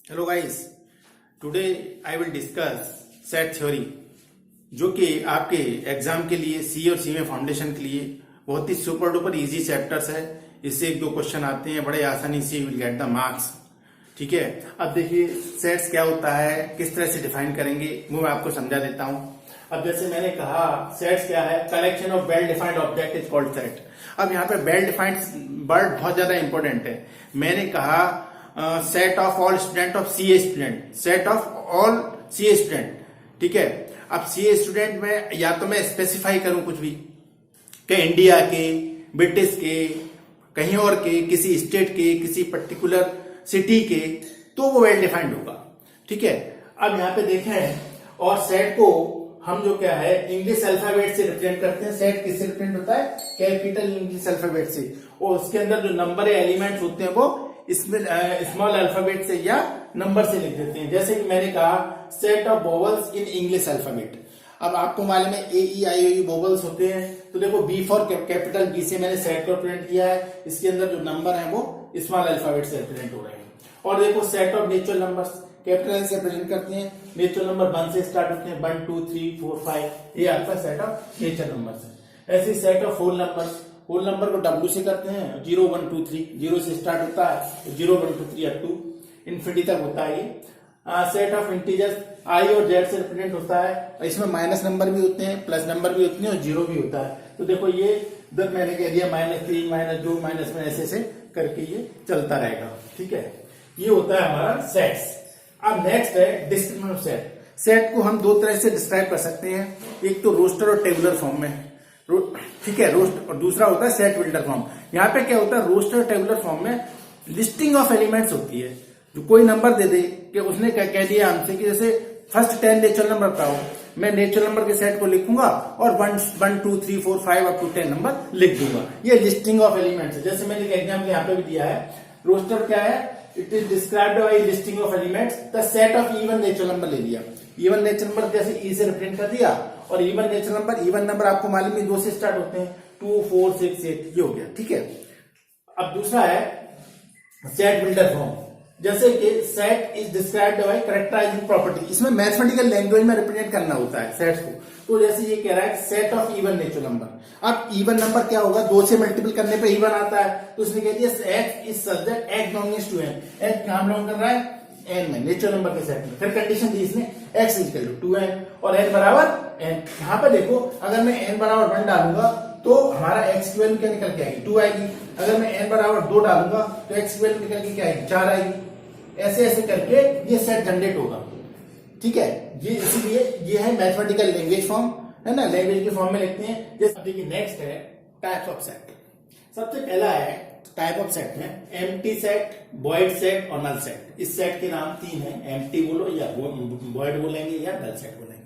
Hello guys, today I will discuss set theory, जो कि आपके एग्जाम के लिए सी और सी में फाउंडेशन के लिए बहुत ही सुपर डुपर इजी चैप्टर्स है। इससे एक दो क्वेश्चन आते हैं, बड़े आसानी से you will get the marks. ठीक है, अब देखिए सेट्स क्या होता है, किस तरह से डिफाइन करेंगे वो मैं आपको समझा देता हूं। अब जैसे मैंने कहा सेट्स क्या है, collection of well defined object is called set. अब यहाँ पे वेल डिफाइंड वर्ड बहुत ज्यादा इंपॉर्टेंट है। मैंने कहा set of all student of C student, set of all C student. ठीक है, अब सी स्टूडेंट में या तो मैं स्पेसिफाई करूं कुछ भी कि इंडिया के, ब्रिटिश के, कहीं और के, किसी स्टेट के, किसी पर्टिकुलर सिटी के, तो वो वेल डिफाइंड होगा। ठीक है, अब यहाँ पे देखें, और सेट को हम जो क्या है इंग्लिश अल्फाबेट से रिप्रेजेंट करते हैं। सेट किससे रिप्रेजेंट होता है? कैपिटल इंग्लिश अल्फाबेट से। और उसके अंदर जो नंबर या एलिमेंट्स होते हैं वो इसमें स्मॉल अल्फाबेट से या नंबर से लिख देते हैं। जैसे कि मैंने कहा set of vowels in English alphabet. अब आपको मालूम है ए ई आई ओ यू वोवल्स होते हैं, तो देखो बी फॉर कैपिटल बी से मैंने सेट को रिप्रेजेंट किया है। इसके अंदर जो नंबर है वो स्मॉल अल्फाबेट से रिप्रेजेंट हो रहे हैं। और देखो set of natural numbers, capital से रिप्रेजेंट करते हैं। नेचुरल नंबर 1 से स्टार्ट होते हैं, 1 2 3 4 5, ये आपका सेट ऑफ नेचुरल नंबर्स है। ऐसे set of whole numbers, whole number को W से करते हैं, 0 1 2 3, 0 से स्टार्ट होता है, 0 1 2 3 अप टू इन्फिनिटी तक होता है ये। सेट ऑफ इंटीजर्स I और Z से रिप्रेजेंट होता है। इसमें माइनस नंबर भी होते हैं, प्लस नंबर भी होते हैं और जीरो भी होता है। तो देखो ये इधर मैंने कह दिया -3 -2 -1 ऐसे करके ये चलता रहेगा। ठीक है, ये होता है हमारा सेट्स। अब नेक्स्ट है डिस्क्रिप्शन ऑफ सेट। सेट को हम दो तरह से डिस्क्राइब कर सकते हैं, एक तो रोस्टर और टेबुलर फॉर्म में। ठीक है, रोस्ट, और दूसरा होता है सेट बिल्डर फॉर्म। यहाँ पे क्या होता है, रोस्टर टेबुलर फॉर्म में लिस्टिंग ऑफ एलिमेंट्स होती है। जो कोई नंबर दे दे कि उसने क्या कह दिया हमसे कि जैसे फर्स्ट 10 नेचुरल नंबर बताओ, मैं नेचुरल नंबर के सेट को लिखूंगा और 1 2 3 4 5 अप टू 10 नंबर लिख दूंगा। ये लिस्टिंग ऑफ एलिमेंट्स है। जैसे मैंने एग्जाम्पल यहाँ पे भी दिया है, रोस्टर क्या है, it is described bye listing of elements the set of even natural number ले लिया। इवन नेचुरल नंबर जैसे ई से रिप्रेजेंट कर दिया, और इवन नेचुरल नंबर आपको मालूम है 2 से स्टार्ट होते हैं, 2 4 6 8, ये हो गया। ठीक है, अब दूसरा है सेट बिल्डर फॉर्म। जैसे कि set is described bye characterising property. इसमें मैथमेटिकल लैंग्वेज में रिप्रेजेंट करना होता है सेट्स को। तो जैसे ये कह रहा है set of even natural number. अब इवन नंबर क्या होगा, 2 से मल्टीपल करने पे इवन आता है। तो उसने कह दिया x is such that x belongs to N. X कहां बिलोंग कर रहा है? एन में, नेचुरल नंबर के सेट में। फिर कंडीशन दी इसने x is equal to 2n और n बराबर n। यहाँ पे देखो अगर मैं n बराबर 1 डालूंगा तो हमारा x की वैल्यू क्या निकल के आएगी? 2 आएगी। अगर मैं n बराबर 2 डालूंगा तो x की वैल्यू निकल के क्या आएगी? 4 आएगी। ऐसे ऐसे करके ये सेट जनरेट होगा। ठीक है, ये इसीलिए ये है मैथमेटिकल लैंग्वेज फॉर्म, है ना, लैंग्वेज के फॉर्म में लिखते हैं। जैसे देखिए नेक्स्ट है टाइप्स ऑफ सेट। सबसे पहला है टाइप ऑफ सेट में एम्प्टी सेट, वॉइड सेट और नल सेट। इस सेट के नाम 3 हैं, एम्प्टी बोलो या वॉइड बोलेंगे या नल सेट बोलेंगे।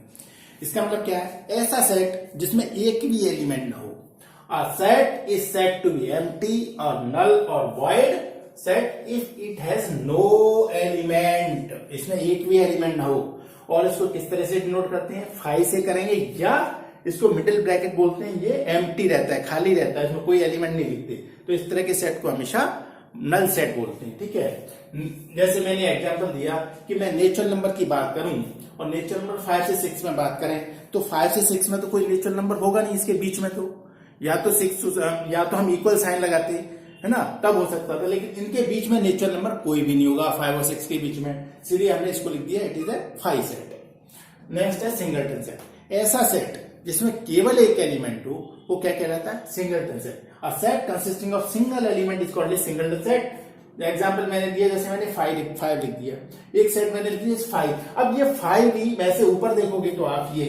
इसका मतलब क्या है, ऐसा सेट जिसमें एक भी एलिमेंट ना हो। A set is said to be empty और नल और void set if it has no element, इसमें एक भी एलिमेंट ना हो। और इसको किस तरह से डिनोट करते हैं? 5 से करेंगे, या इसको मिडिल ब्रैकेट बोलते हैं। ये एम्प्टी रहता है, खाली रहता है, इसमें कोई एलिमेंट नहीं लिखते। तो इस तरह के सेट को हमेशा नल सेट बोलते हैं। ठीक है, जैसे मैंने एग्जांपल दिया कि मैं नेचुरल नंबर की बात करूं और नेचुरल नंबर 5 से 6 में बात करें, तो 5 से 6 में तो कोई नेचुरल नंबर होगा नहीं। इसके बीच में तो या तो 6 या तो हम इक्वल साइन लगाते, है ना, तब हो सकता था। लेकिन इनके बीच में नेचुरल नंबर कोई भी नहीं होगा 5 और 6 के बीच में, इसलिए हमने इसको लिख दिया it is a 5 set. Next है सिंगलटन सेट। ऐसा सेट जिसमें केवल एक एलिमेंट हो वो क्या कहलाता है? Singleton set. A set consisting of single element is called a singleton set. Example मैंने दिया, जैसे मैंने 5 लिख दिया, एक सेट मैंने लिख दिया 5। अब ये 5 भी वैसे ऊपर देखोगे तो आप ये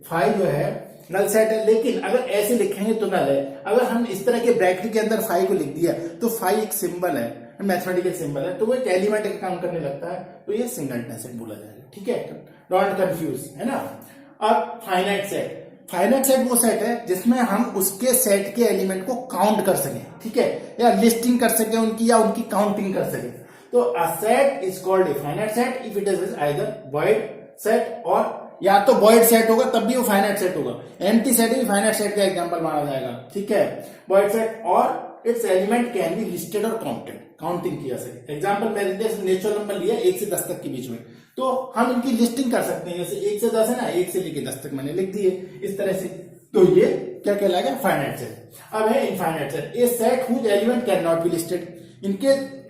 5 जो है नल सेट है, लेकिन अगर ऐसे लिखेंगे तो नल है। अगर हम इस तरह के ब्रैकेट के अंदर 5 को लिख दिया तो 5 एक सिंबल है, मैथमेटिकल सिंबल है, तो वो एक एलिमेंट का काम करने लगता है, तो ये सिंगलटन सेट बोला जाएगा। ठीक है, डोंट कंफ्यूज, है ना। अब फाइनाइट सेट। फाइनाइट सेट वो सेट है जिसमें हम उसके सेट के एलिमेंट को काउंट कर सकें, ठीक है, या लिस्टिंग कर सकें उनकी, या उनकी काउंटिंग कर सकें। तो अ set is called a finite set if it is either void set, और या तो वॉइड सेट होगा तब भी वो फाइनाइट सेट होगा। एम्प्टी सेट भी फाइनाइट सेट का एग्जांपल माना जाएगा। ठीक है, वॉइड सेट और it's element can be listed और काउंटेड। काउंटिंग किया सके। एग्जाम्पल मैंने नेचुरल नंबर लिया 1 से 10 तक के बीच में, तो हम इनकी लिस्टिंग कर सकते हैं। जैसे 1 से 10 है ना, 1 से लेके 10 तक मैंने लिख दिए इस तरह से। तो ये क्या कहलाएगा? Finite set. अब है infinite set. A set whose element can not be listed. इनके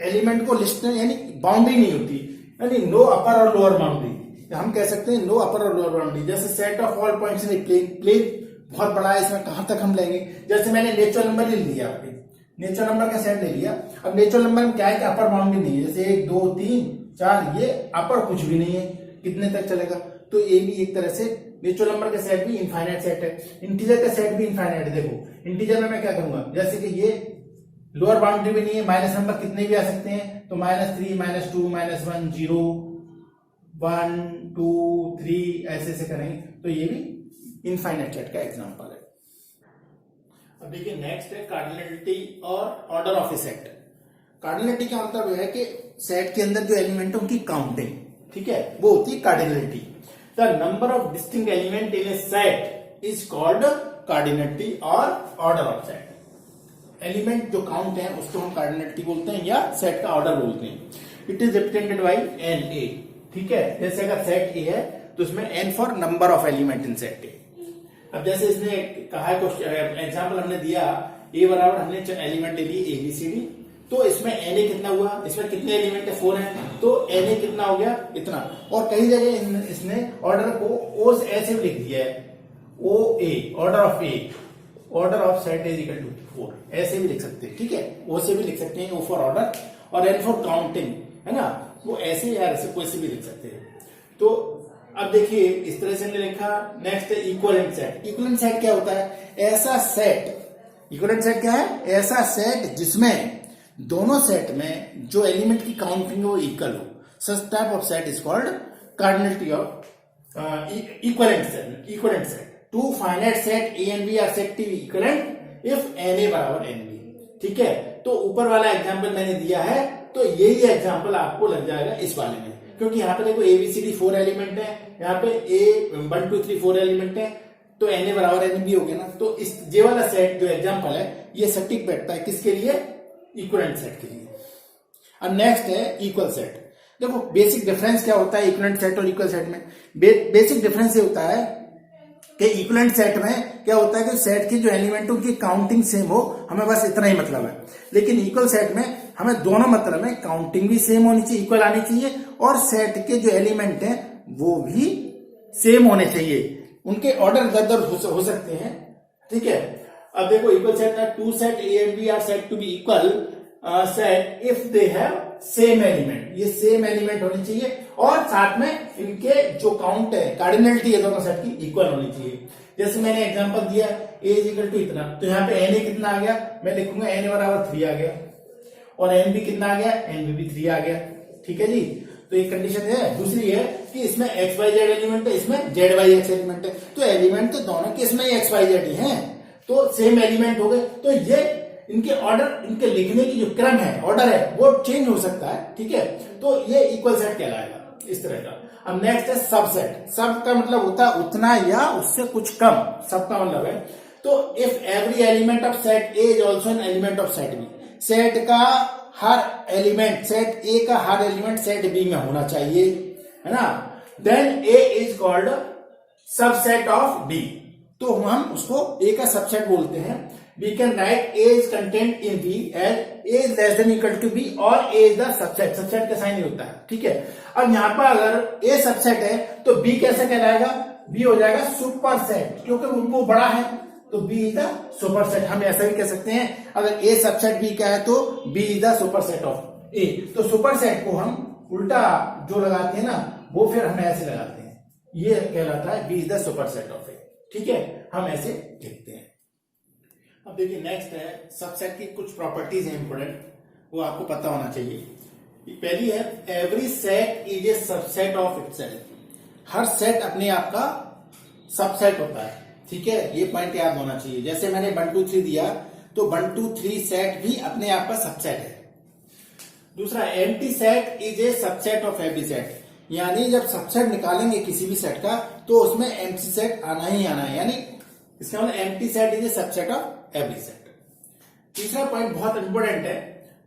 एलिमेंट को लिस्ट यानी बाउंड्री नहीं होती, यानी नो अपर और लोअर बाउंड्री। हम कह सकते हैं नो अपर और लोअर बाउंड्री। जैसे set of all points in plane, plane बहुत बड़ा है, इसमें कहां तक हम लेंगे। जैसे मैंने नेचुरल नंबर ले लिया, आपके नेचुरल नंबर का सेट ले लिया। अब नेचुरल नंबर में क्या है कि अपर बाउंड्री नहीं है, जैसे 1 2 3 4, ये अपर कुछ भी नहीं है, कितने तक चलेगा। तो ये भी एक तरह से नेचुरल नंबर का सेट भी इनफाइनाइट सेट है। इंटीजर का सेट भी इनफाइनाइट है। देखो इंटीजर में मैं क्या करूंगा, जैसे कि ये लोअर बाउंड्री भी नहीं है, माइनस नंबर कितने भी आ सकते हैं, तो -3 -2 -1 0 1 2 3 ऐसे से करेंगे, तो ये भी इनफाइनाइट सेट का एग्जांपल है। अब देखिए नेक्स्ट है कार्डिनलिटी और order of A set. Cardinality का मतलब है कि सेट के अंदर जो एलिमेंट है उनकी काउंटिंग, ठीक है, वो होती है cardinality. The number of distinct element in A set is called cardinality और ऑर्डर ऑफ सेट। एलिमेंट जो काउंट है उसको हम कार्डिनलिटी बोलते हैं या सेट का ऑर्डर बोलते हैं। It is represented by NA, ठीक है। जैसे अगर सेट ए है तो उसमें N for number of element in set ए। अब जैसे इसने कहा है, एग्जाम्पल हमने दिया ए बराबर, हमने एलिमेंट ले लिए ABCD, तो इसमें NA कितना हुआ, इसमें कितने एलिमेंट है 4 है, तो NA कितना हो गया, इतना। और कई जगह इसने ऑर्डर को O से ऐसे भी लिख दिया है, OA order of A, order of set is equal to 4, ऐसे भी लिख सकते हैं, ठीक है। O से भी लिख सकते हैं, O फॉर ऑर्डर और N फॉर काउंटिंग, है ना, वो ऐसे या ऐसे कोई से भी लिख सकते हैं। तो अब देखिए इस तरह से हमने लिखा। नेक्स्ट है इक्विवेलेंट सेट। इक्विवेलेंट सेट क्या होता है? ऐसा सेट, इक्विवेलेंट सेट क्या है? ऐसा सेट जिसमें दोनों सेट में जो एलिमेंट की काउंटिंग हो इक्वल हो। Such type of set is called cardinality of equivalent set. Equivalent set two finite set A and B are set to be equivalent if NA बराबर NB, ठीक है। तो ऊपर वाला एग्जांपल मैंने दिया है, तो यही एग्जांपल आपको लग जाएगा इस वाले में, क्योंकि यहाँ पे देखो ABCD 4 एलिमेंट है, यहाँ पे A 1 2 3 4 एलिमेंट है, तो NA बराबर NB हो गया ना। तो इस ये वाला सेट जो एग्जांपल है ये सटीक बैठता है किसके लिए? इक्विवेलेंट सेट के लिए। अब नेक्स्ट है इक्वल सेट। देखो बेसिक डिफरेंस क्या होता है इक्विवेलेंट सेट और इक्वल सेट में? बेसिक डिफरेंस ये होता है कि इक्विवेलेंट सेट में क्या होता है कि सेट की जो एलिमेंटों की काउंटिंग सेम हो, हमें बस इतना ही मतलब है। लेकिन इक्वल सेट में हमें दोनों मतलब है, काउंटिंग भी सेम होनी चाहिए, इक्वल आनी चाहिए, और सेट के जो एलिमेंट हैं वो भी सेम होने चाहिए। उनके ऑर्डर दर हो सकते हैं, ठीक है। अब देखो इक्वल सेट में two set A and B are set to be equal set if they have same element. ये सेम एलिमेंट होनी चाहिए और साथ में इनके जो काउंट है, कार्डिनलिटी है दोनों सेट की इक्वल होनी चाहिए। जैसे मैंने एग्जांपल दिया A इज इक्वल टू इतना, तो यहाँ पे NA कितना आ गया, मैं लिखूंगा NA बराबर 3 आ गया, और NB कितना आ गया, NB भी 3 आ गया, ठीक है जी। तो एक कंडीशन है। दूसरी है कि इसमें XYZ एलिमेंट है, इसमें ZYX एलिमेंट है, तो एलिमेंट तो दोनों के इसमें XYZ ही है, तो सेम एलिमेंट हो गए। तो ये इनके ऑर्डर, इनके लिखने की जो क्रम है, ऑर्डर है, वो चेंज हो सकता है, ठीक है। तो ये इक्वल सेट कहलाएगा इस तरह का। अब नेक्स्ट है सबसेट। सब का मतलब होता है उतना या उससे कुछ कम, सब का मतलब है। तो if every element of set A is also an element of set B, सेट का हर एलिमेंट, सेट ए का हर एलिमेंट सेट बी में होना चाहिए, है ना, then A is called subset of B. तो हम उसको ए का सबसेट बोलते हैं। We can write A is contained in B as A is less than equal to B और A is the subset। Subset का साइन ही होता है, ठीक है। अब यहाँ पर अगर A सबसेट है तो B कैसे कहलाएगा? B हो जाएगा सुपर सेट, क्योंकि वो बड़ा है, तो B is the super set. हम ऐसा भी कह सकते हैं, अगर A सबसेट B का है तो B is the super set of A। तो सुपर सेट को हम उल्टा जो लगाते हैं ना, वो फिर हम ऐसे लगाते हैं, ये कहलाता है B is the super set of A, ठीक है। हम ऐसे लिखते हैं। अब देखिए नेक्स्ट है सबसेट की कुछ प्रॉपर्टीज हैं इंपोर्टेंट, वो आपको पता होना चाहिए। पहली है every set is a subset of itself. Her set अपने आप का सबसेट होता है, ठीक है, ये पॉइंट याद होना चाहिए। जैसे मैंने 1 2 3 दिया, तो 1 2 3 सेट भी अपने आप का सबसेट है। दूसरा empty set is a subset of every set, यानी जब सबसेट निकालेंगे किसी भी सेट का तो उसमें एम्प्टी सेट आना ही आना है, यानी इसका मतलब empty set is a subset of every set. तीसरा पॉइंट बहुत इंपॉर्टेंट है,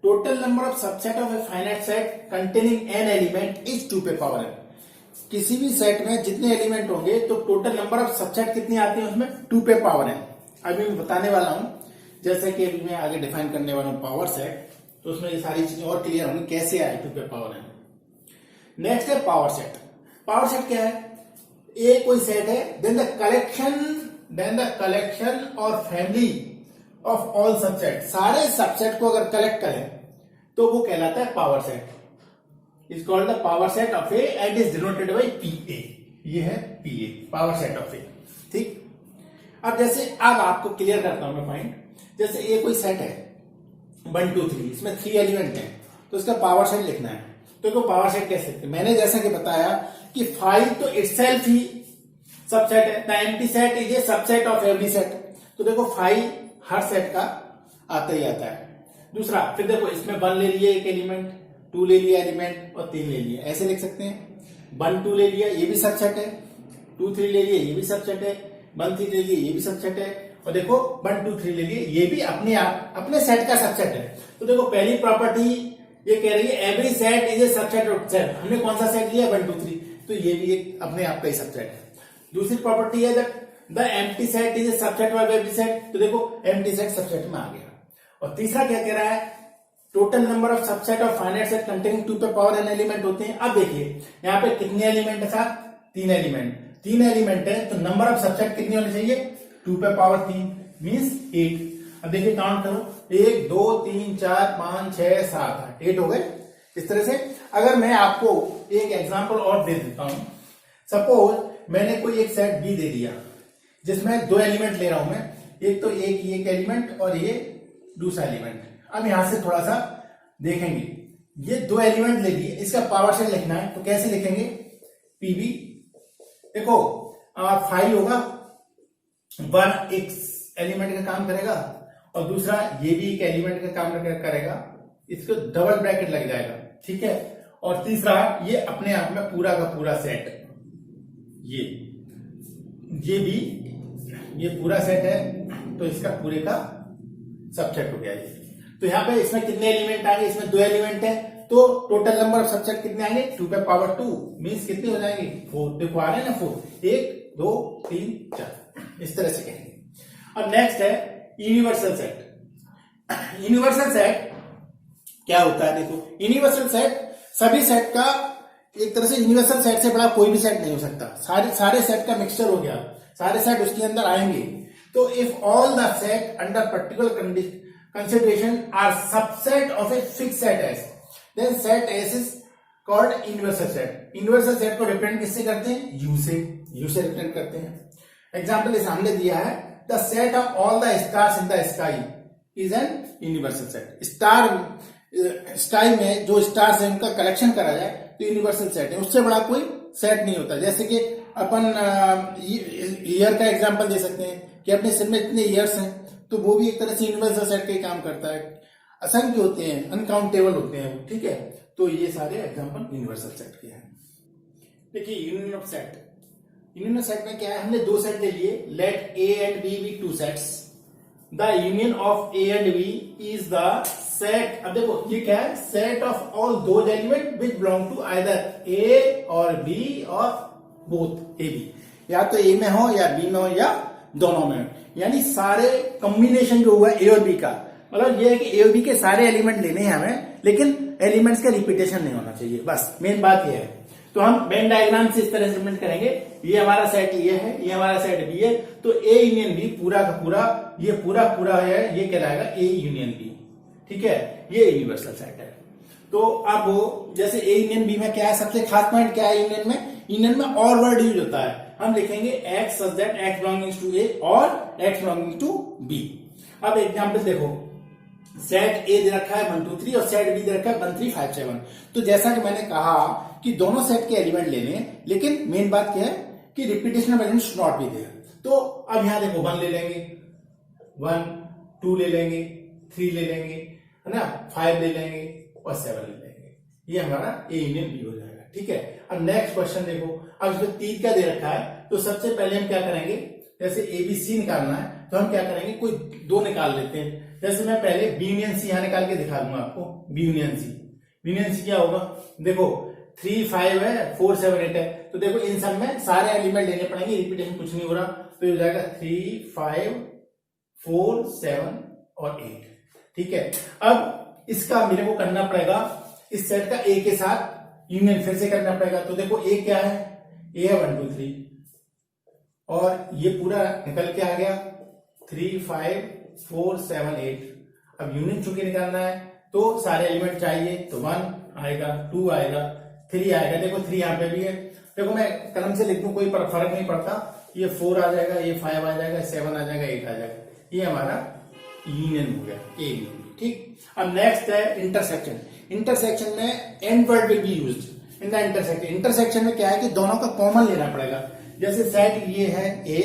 total number of subset of a finite set containing an element is 2 पे पावर n। किसी भी सेट में जितने एलिमेंट होंगे तो टोटल नंबर ऑफ सबसेट कितनी आती है उसमें 2 पे पावर n। अभी मैं बताने वाला हूं, जैसे कि अभी मैं आगे डिफाइन करने वाला हूं पावर सेट, तो उसमें ये सारी चीजें और क्लियर होंगी कैसे आए 2 पे पावर n। नेक्स्ट है पावर सेट। पावर सेट क्या है? ए कोई सेट है, देन द कलेक्शन और फैमिली ऑफ ऑल सबसेट, सारे सबसेट को अगर कलेक्ट करें तो वो कहलाता है power set. Is called the power set of A and is denoted by PA. ये है PA, power set of A. ठीक, अब जैसे अब आपको क्लियर करता हूं मैं पॉइंट। जैसे ए कोई सेट है 1 2 3, इसमें 3 एलिमेंट है, तो इसका पावर सेट लिखना है। तो इसको पावर सेट कैसे लिखते हैं? मैंने जैसा कि बताया कि 5 तो इटसेल्फ ही सबसेट है, the empty set is a subset of every set. तो देखो 5 हर सेट का आता ही आता है। दूसरा, फिर देखो इसमें 1 ले लिए एक एलिमेंट, 2 ले लिया एलिमेंट और 3 ले लिया, ऐसे लिख सकते हैं। 1 2 ले लिया, ये भी सबसेट है। 2 3 ले लिए, ये भी सबसेट है। 1 3 ले लिए, ये भी सबसेट है। और देखो 1 2 3 ले लिए, ये भी अपने आप अपने सेट का सबसेट है। तो देखो पहली प्रॉपर्टी ये कह रही है every set is a subset of set. हमने कौन सा सेट लिया? 1 2 3, तो ये भी एक अपने आप का ही सबसेट है। दूसरी प्रॉपर्टी है that the empty set is a subset of every set. तो देखो एम्प्टी सेट सबसेट में आ गया। और तीसरा क्या कह रहा है? Total number of subset of finite set containing 2 पे पावर n एलिमेंट होते हैं। अब देखिए यहाँ पे कितने एलिमेंट है साहब? 3 एलिमेंट। 3 एलिमेंट है तो नंबर ऑफ सबसेट कितनी होनी चाहिए? 2 पे पावर 3 मीन्स 8। अब देखिए काउंट करो, 1 2 3 4 5 6 7 8, 8 हो गए। इस तरह से अगर मैं आपको एक एग्जांपल और दे देता हूं, सपोज मैंने कोई एक सेट बी दे दिया जिसमें 2 एलिमेंट ले रहा हूं मैं, एक तो एक एलिमेंट और ये दूसरा एलिमेंट। अब यहां से थोड़ा सा देखेंगे, ये 2 एलिमेंट ले लिए, इसका पावर सेट लिखना है तो कैसे लिखेंगे? पीबी। देखो 5 होगा, 1 एक एलिमेंट का काम करेगा और दूसरा ये भी एक एलिमेंट का काम करेगा, इसको डबल ब्रैकेट लग जाएगा। ठीक है, और तीसरा ये अपने आप में पूरा का पूरा सेट, ये भी ये पूरा सेट है तो इसका पूरे का सबसेट हो गया ये। तो यहाँ पे इसमें कितने एलिमेंट आएंगे? इसमें 2 एलिमेंट है तो टोटल नंबर ऑफ सबसेट कितने आएंगे? 2 पे पावर 2 मीन्स कितने हो जाएंगे? 4। देखो आ रहे हैं ना 4, 1 2 3 4, इस तरह से कहेंगे। अब नेक्स्ट है यूनिवर्सल सेट। यूनिवर्सल सेट क्या होता है? देखो यूनिवर्सल सेट सभी सेट का एक तरह से, यूनिवर्सल सेट से बड़ा कोई भी सेट नहीं हो सकता। सारे सेट का मिक्सचर हो गया, सारे सेट उसके अंदर आएंगे। तो if all the set under particular consideration are subset of a fix set S, then set S is called universal set. Universal set को रिप्रेजेंट किससे करते हैं? यू से रिप्रेजेंट करते हैं। एग्जाम्पल इस हमने दिया है, the set of all the stars in the sky is an universal set. Sky में जो स्टार्स है उनका कलेक्शन करा जाए तो यूनिवर्सल सेट है, उससे बड़ा कोई सेट नहीं होता। जैसे कि अपन ईयर का एग्जांपल दे सकते हैं कि अपने सिर में इतने ईयर्स हैं, तो वो भी एक तरह से यूनिवर्सल सेट का ही काम करता है। असंख्य होते हैं, अनकाउंटेबल होते हैं, ठीक है। तो ये सारे एग्जांपल यूनिवर्सल सेट के हैं। देखिए union of set, union of set में क्या है? हमने 2 सेट ले लिए, let A and B B 2 sets, the union of A and B is the set. अब देखो ये क्या है? Set of all those element which belong to either A और बी और बोथ ए बी, या तो ए में हो या बी में हो या दोनों में हो, यानी सारे कॉम्बिनेशन जो हुआ ए और बी का, मतलब ये है कि ए और बी के सारे एलिमेंट लेने हैं हमें, लेकिन एलिमेंट्स का रिपीटेशन नहीं होना चाहिए, बस मेन बात ये है। तो हम वेन डायग्राम से इस तरह से रिप्रेजेंट करेंगे, ये हमारा सेट ये है, ये हमारा सेट बी है, तो ए यूनियन बी पूरा का पूरा, ये पूरा है, ये कहलाएगा ए यूनियन बी। ठीक है, ये यूनिवर्सल सेट है। तो अब जैसे ए यूनियन बी में क्या है? सबसे खास पॉइंट क्या है यूनियन में? यूनियन में और वर्ड यूज होता है। हम लिखेंगे x such that x belonging to A और एक्स बिलोंगिंग टू बी। अब एग्जांपल देखो, सेट ए दे रखा है 1 2 3 और सेट बी दे रखा है 1 3 5 7। तो जैसा कि मैंने कहा कि दोनों सेट के एलिमेंट लेने, लेकिन मेन बात क्या है कि repetition of element should not be there. तो अब यहां देखो 1 ले लेंगे, 1 2 ले लेंगे, 3 ले लेंगे, है ना, 5 ले लेंगे और 7 ले लेंगे, ये हमारा ए यूनियन बी हो जाएगा। ठीक है, अब नेक्स्ट क्वेश्चन देखो, अब इसमें 3 का दे रखा है, तो सबसे पहले हम क्या करेंगे? जैसे ए बी सी निकालना है तो हम क्या करेंगे? कोई 2 निकाल लेते हैं, जैसे मैं पहले बी यूनियन सी यहां निकाल के दिखा दूंगा आपको। B union C, B union C क्या होगा, देखो 3 5 है, 4 7 8 है, तो देखो इन सब में सारे एलिमेंट लेने पड़ेंगे, रिपीटेशन कुछ नहीं हो रहा, तो ये हो जाएगा 3 5 4 7 और 8। ठीक है, अब इसका मेरे को करना पड़ेगा इस सेट का ए के साथ यूनियन फिर से करना पड़ेगा। तो देखो ए क्या है, ए है 1 2 3 और ये पूरा निकल के आ गया 3 5 4 7 8। अब यूनियन चूंकि निकालना है तो सारे एलिमेंट चाहिए, तो 1 आएगा, 2 आएगा, 3 आएगा। देखो 3 यहाँ पे भी है, देखो मैं कलम से लिख दूं कोई फर्क नहीं पड़ता, ये 4 आ जाएगा, ये 5 आ जाएगा, 7 आ जाएगा, 8 आ जाएगा, ये हमारा यूनियन हो गया, ए यूनियन। ठीक, अब नेक्स्ट है इंटरसेक्शन। इंटरसेक्शन में and word will be used in the intersection. Intersection में क्या है कि दोनों का कॉमन लेना पड़ेगा। जैसे सेट ये है ए,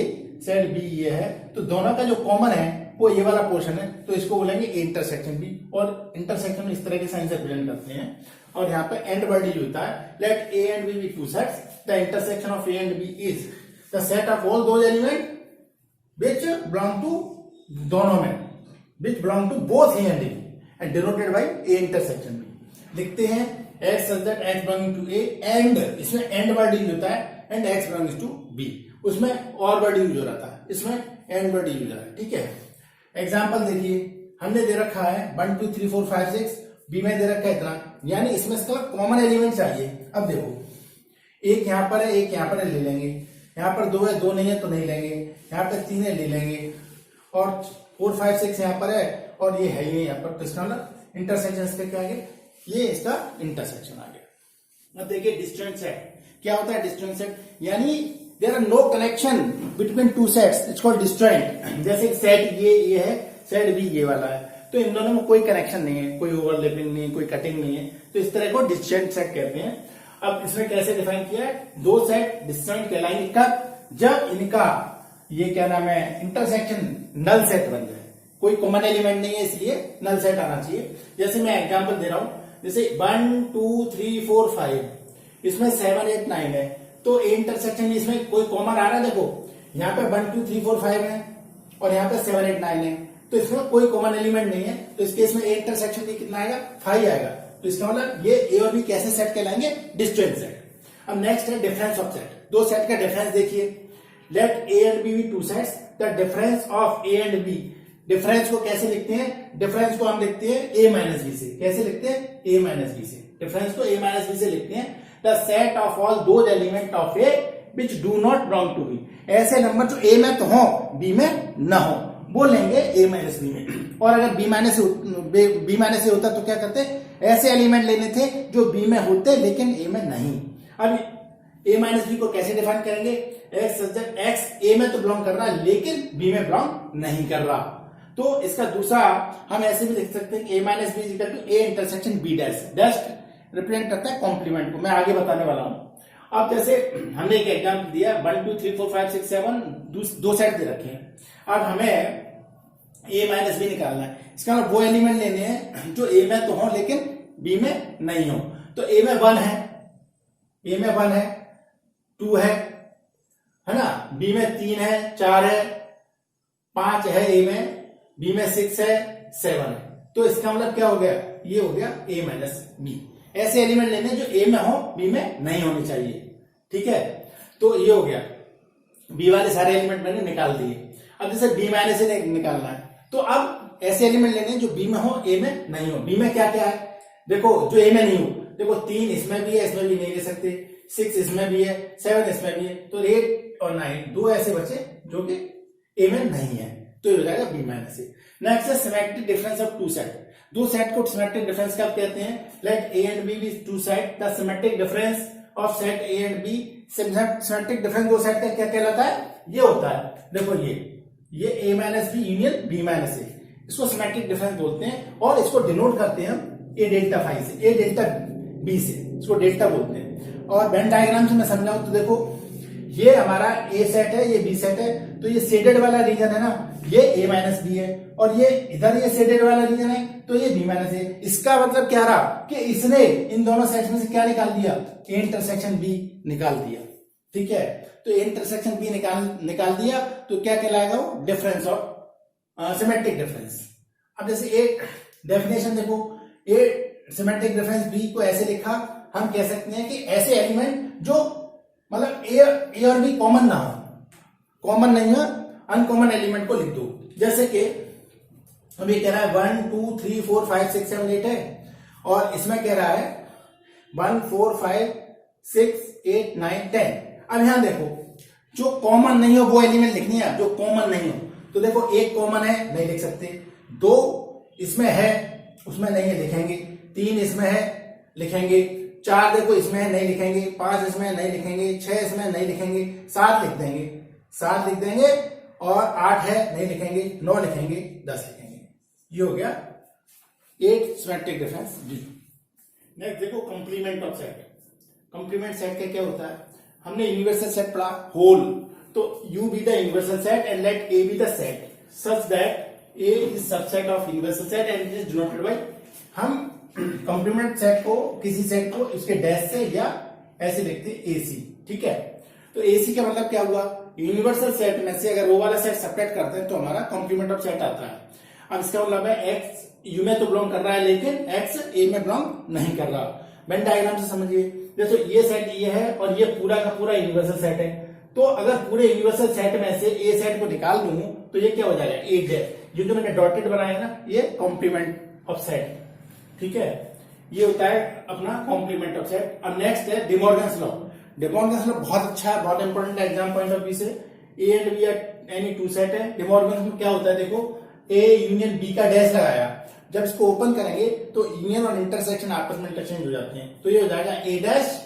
सेट बी ये है, तो दोनों का जो कॉमन है वो ये वाला पोर्शन है, तो इसको बोलेंगे इंटरसेक्शन बी। और इंटरसेक्शन में इस तरह के साइन से रिप्रेजेंट करते हैं। और यहाँ पे एंड वर्ड यूज होता है, let A and B be two sets, the intersection of A and B is the set of all those element which belong to, दोनों में which belong to both A and B and denoted by A intersection B. लिखते हैं x such that x belonging to a and, इसमें and word use होता है, and x belongs to b, उसमें और word use हो रहा था, इसमें एंड वर्ड यूज हो रहा है। ठीक है, एग्जांपल देखिए, हमने दे रखा है 1 2 3 4 5 6, बी में दे रखा है इतना, यानी इसमें इसका कॉमन एलिमेंट चाहिए। अब देखो एक यहां पर है, एक यहां पर है, ले लेंगे। यहां पर 2 है, 2 नहीं है तो नहीं लेंगे। यहां पर 3 है, ले लेंगे। और 4 5 6 यहां पर है और ये है ही यहाँ पर, तो इसका मतलब इंटरसेक्शन इसका क्या आ गया, ये इसका इंटरसेक्शन आ गया। अब देखिए डिस्टेंट सेट क्या होता है। डिस्टेंट सेट यानी there are no connection between two sets, it's called distant. जैसे सेट ये है, सेट भी ये वाला है, तो इन दोनों में कोई कनेक्शन नहीं है, कोई ओवरलैपिंग नहीं है, कोई कटिंग नहीं है, तो इस तरह को डिस्टेंट सेट कहते हैं। अब इसमें कैसे डिफाइन किया है, दो सेट डिस्टेंट कहलाएंगे कब, जब इनका ये क्या नाम है इंटरसेक्शन नल सेट बन जाए। कोई कॉमन एलिमेंट नहीं है इसलिए नल सेट आना चाहिए। जैसे मैं एग्जांपल दे रहा हूं, जैसे 1 2 3 4 5, इसमें 7 8 9 है, तो इंटरसेक्शन में इसमें कोई कॉमन आ रहा है। देखो यहाँ पे 1 2 3 4 5 है और यहाँ पे 7 8 9 है, तो इसमें कोई कॉमन एलिमेंट नहीं है, तो इस केस में इंटरसेक्शन भी कितना आएगा, 5 आएगा। तो इसका मतलब ये ए और बी कैसे सेट कहलाएंगे, डिस्टेंट सेट। अब नेक्स्ट है डिफरेंस ऑफ सेट। दो सेट का डिफरेंस देखिए, let A and B be two sets, the difference of A and B. Difference को कैसे लिखते हैं, डिफरेंस को हम लिखते हैं a माइनस बी से। कैसे लिखते हैं, a माइनस बी से। डिफरेंस को a माइनस बी से लिखते हैं। The set of all those element of a which do not belong to b। ऐसे नंबर जो a में तो हो b में ना हो, वो लेंगे a माइनस बी में। और अगर b माइनस से होता तो क्या करते, ऐसे एलिमेंट लेने थे जो b में होते लेकिन a में नहीं। अब a माइनस बी को कैसे डिफाइन करेंगे, x a में तो बिलोंग कर रहा है लेकिन b में बिलोंग नहीं कर रहा। तो इसका दूसरा हम ऐसे भी लिख सकते हैं, a minus B equal to a intersection b dash. Dash represent करता है कॉम्प्लीमेंट को, मैं आगे बताने वाला हूं। अब जैसे हमने एक एग्जांपल दिया 1 2 3 4 5 6 7, दो सेट दे रखे हैं। अब हमें a माइनस बी निकालना है, इसका मतलब वो एलिमेंट लेने हैं जो a में तो हो लेकिन b में नहीं हो। तो a में 1 है, a में 1 है, 2 है ना, b में 3 है, 4 है, 5 है a में, b में 6 है, 7 है। तो इसका मतलब क्या हो गया, ये हो गया a माइनस बी। ऐसे एलिमेंट लेने जो a में हो b में नहीं होने चाहिए। ठीक है, तो ये हो गया, b वाले सारे एलिमेंट मैंने निकाल दिए। अब जैसे b माइनस से निकालना है, तो अब ऐसे एलिमेंट लेने जो b में हो a में नहीं हो। b में क्या क्या है, देखो जो a में नहीं हो, देखो 3 इसमें भी है, इसमें भी नहीं ले सकते, 6 इसमें भी है, 7 इसमें भी है, तो 8 और 9 दो ऐसे बचे जो कि a में नहीं है, तो ये हो जाएगा b माइनस ए। नेक्स्ट है symmetric difference of two set. दो सेट को सिमेट्रिक डिफरेंस कब कहते हैं, let A and B be two set, the symmetric difference of set A and B. Symmetric difference दो सेट का क्या कहलाता है, ये होता है, देखो ये a minus B union b minus A, इसको सिमेट्रिक डिफरेंस बोलते हैं। और इसको डिनोट करते हैं हम a डेल्टा फाई से, a डेल्टा b से, इसको डेल्टा बोलते हैं। और वेन डायग्राम से मैं समझाऊं तो देखो ये हमारा a सेट है, ये b सेट है, तो ये शेडेड वाला रीजन है ना, ये a माइनस बी है, और ये इधर ये शेडेड वाला रीजन है तो ये b माइनस ए। इसका मतलब क्या रहा कि इसने इन दोनों सेट्स में से क्या निकाल दिया, a इंटरसेक्शन b निकाल दिया। ठीक है, तो a इंटरसेक्शन b निकाल दिया तो क्या कहलाएगा वो, डिफरेंस ऑफ सिमेट्रिक डिफरेंस। अब जैसे ए डेफिनेशन देखो, ए सिमेट्रिक रेफरेंस बी को ऐसे लिखा, हम कह सकते हैं कि ऐसे एलिमेंट जो मतलब ए और बी कॉमन ना हो, कॉमन नहीं है, अनकॉमन एलिमेंट को लिख दो। जैसे कि अब ये कह रहा है 1 2 3 4 5 6 7 8 है, और इसमें कह रहा है 1 4 5 6 8 9 10। अब यहां देखो जो कॉमन नहीं हो वो एलिमेंट लिखनी है, जो कॉमन नहीं हो। तो देखो एक कॉमन है, नहीं लिख सकते, 2 इसमें है, उसमें नहीं है, लिखेंगे, 3 इसमें है, लिखेंगे, 4 देखो इसमें है, नहीं लिखेंगे, 5 इसमें नहीं लिखेंगे, 6 इसमें नहीं लिखेंगे, 7 लिख देंगे, 7 लिख देंगे, और 8 है, नहीं लिखेंगे, 9 लिखेंगे, 10 लिखेंगे। ये हो गया 8 सिमेट्रिक रेफरेंस डी। नेक्स्ट देखो complement of set. Complement set का क्या होता है, हमने यूनिवर्सल सेट पढ़ा होल, तो you be the universal set and let A be the set such that A is subset of universal set and it is denoted by. हम complement set को, किसी सेट को इसके डैश से या ऐसे लिखते हैं एसी, ठीक है। तो एसी का मतलब क्या हुआ, यूनिवर्सल सेट में से अगर वो वाला सेट सब्ट्रैक्ट करते हैं तो हमारा कॉम्प्लीमेंट ऑफ सेट आता है। अब इसका मतलब है एक्स यू में तो बिलोंग कर रहा है, लेकिन एक्स ए में बिलोंग नहीं कर रहा। वेन डायग्राम से समझिए, जैसे ये सेट ये है और ये पूरा का पूरा यूनिवर्सल सेट है, तो अगर पूरे यूनिवर्सल सेट में से ए सेट को निकाल दूं तो ये क्या हो जाएगा, ए डैश, जो मैंने डॉटेड बनाया ना, ये कॉम्प्लीमेंट ऑफ सेट, ठीक है। ये होता है अपना कॉम्प्लीमेंट ऑफ सेट। अब नेक्स्ट है डिमॉर्गन्स लॉ। डिमॉर्गन्स लॉ बहुत अच्छा है, बहुत इंपॉर्टेंट है एग्जाम पॉइंट ऑफ व्यू से। ए and be any two set है, डिमॉर्गन्स में क्या होता है, देखो ए यूनियन बी का डैश लगाया, जब इसको ओपन करेंगे तो यूनियन और इंटरसेक्शन आपस में इंटरचेंज हो जाते हैं, तो ये हो जाएगा ए डैश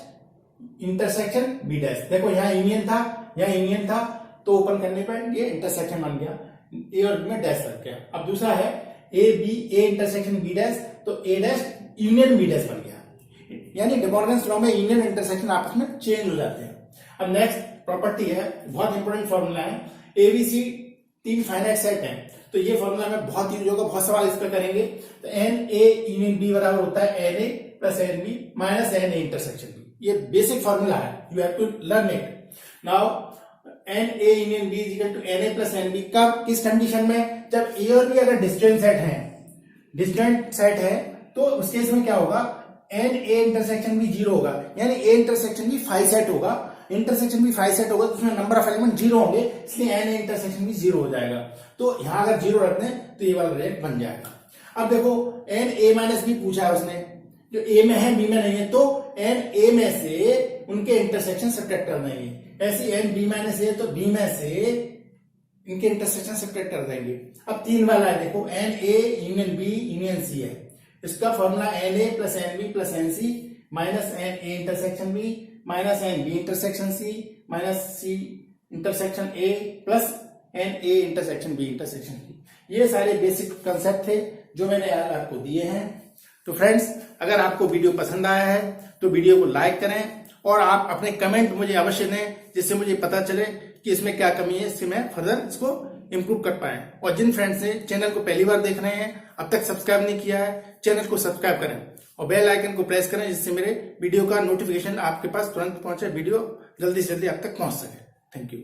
इंटरसेक्शन बी डैश। देखो यहाँ यूनियन था, यहाँ यूनियन था, तो ओपन करने पर ये इंटरसेक्शन बन गया, ए और बी में डैश लग गया। अब दूसरा है A B A intersection B dash, तो A dash union B dash बन गया, यानी डिमॉर्गन्स लॉ में यूनियन और इंटरसेक्शन आपस में चेंज हो जाते हैं। अब नेक्स्ट प्रॉपर्टी है, बहुत इंपॉर्टेंट फॉर्मूला है, एबीसी 3 फाइनाइट सेट है, तो ये फॉर्मूला में बहुत यूज होगा, बहुत सवाल इस पर करेंगे। तो एन ए यूनियन बी बराबर होता है N A plus N B minus N A intersection B. ये बेसिक फॉर्मूला है, you have to learn it. Now N A union B is equal to N A plus N B, कब, किस condition में, जब A और B अगर distant set है, distant set है, तो उस केस में क्या होगा, एन ए इंटरसेक्शन बी 0 होगा, यानी ए इंटरसेक्शन बी 5 सेट होगा, इंटरसेक्शन भी 5 सेट होगा, तो उसमें नंबर ऑफ एलिमेंट 0 होंगे, इसलिए एन ए इंटरसेक्शन भी 0 हो जाएगा। तो यहां अगर 0 रख दें तो ये वाला रेट बन जाएगा। अब देखो एन ए माइनस बी पूछा है उसने, जो ए में है बी में नहीं है, तो एन ए में से उनके इंटरसेक्शन सब्ट्रैक्ट कर देंगे, ऐसे एन बी माइनस ए तो बी में से इनके इंटरसेक्शन सब्ट्रैक्ट कर देंगे। अब 3 वाला है, देखो N A union B union C है, इसका formula N A plus N B plus N C minus N A intersection B minus N B intersection C minus C intersection A plus N A intersection B intersection C. ये सारे basic concept थे जो मैंने आपको दिए हैं। तो friends, अगर आपको वीडियो पसंद आया है तो वीडियो को लाइक करें और आप अपने कमेंट मुझे अवश्य दें, जिससे मुझे पता चले कि इसमें क्या कमी है, इससे मैं फर्दर इसको इंप्रूव कर पाए। और जिन फ्रेंड्स ने चैनल को पहली बार देख रहे हैं, अब तक सब्सक्राइब नहीं किया है, चैनल को सब्सक्राइब करें और बेल आइकन को प्रेस करें, जिससे मेरे वीडियो का नोटिफिकेशन आपके पास तुरंत पहुंचे, वीडियो जल्दी से जल्दी आप तक पहुंच सके। Thank you.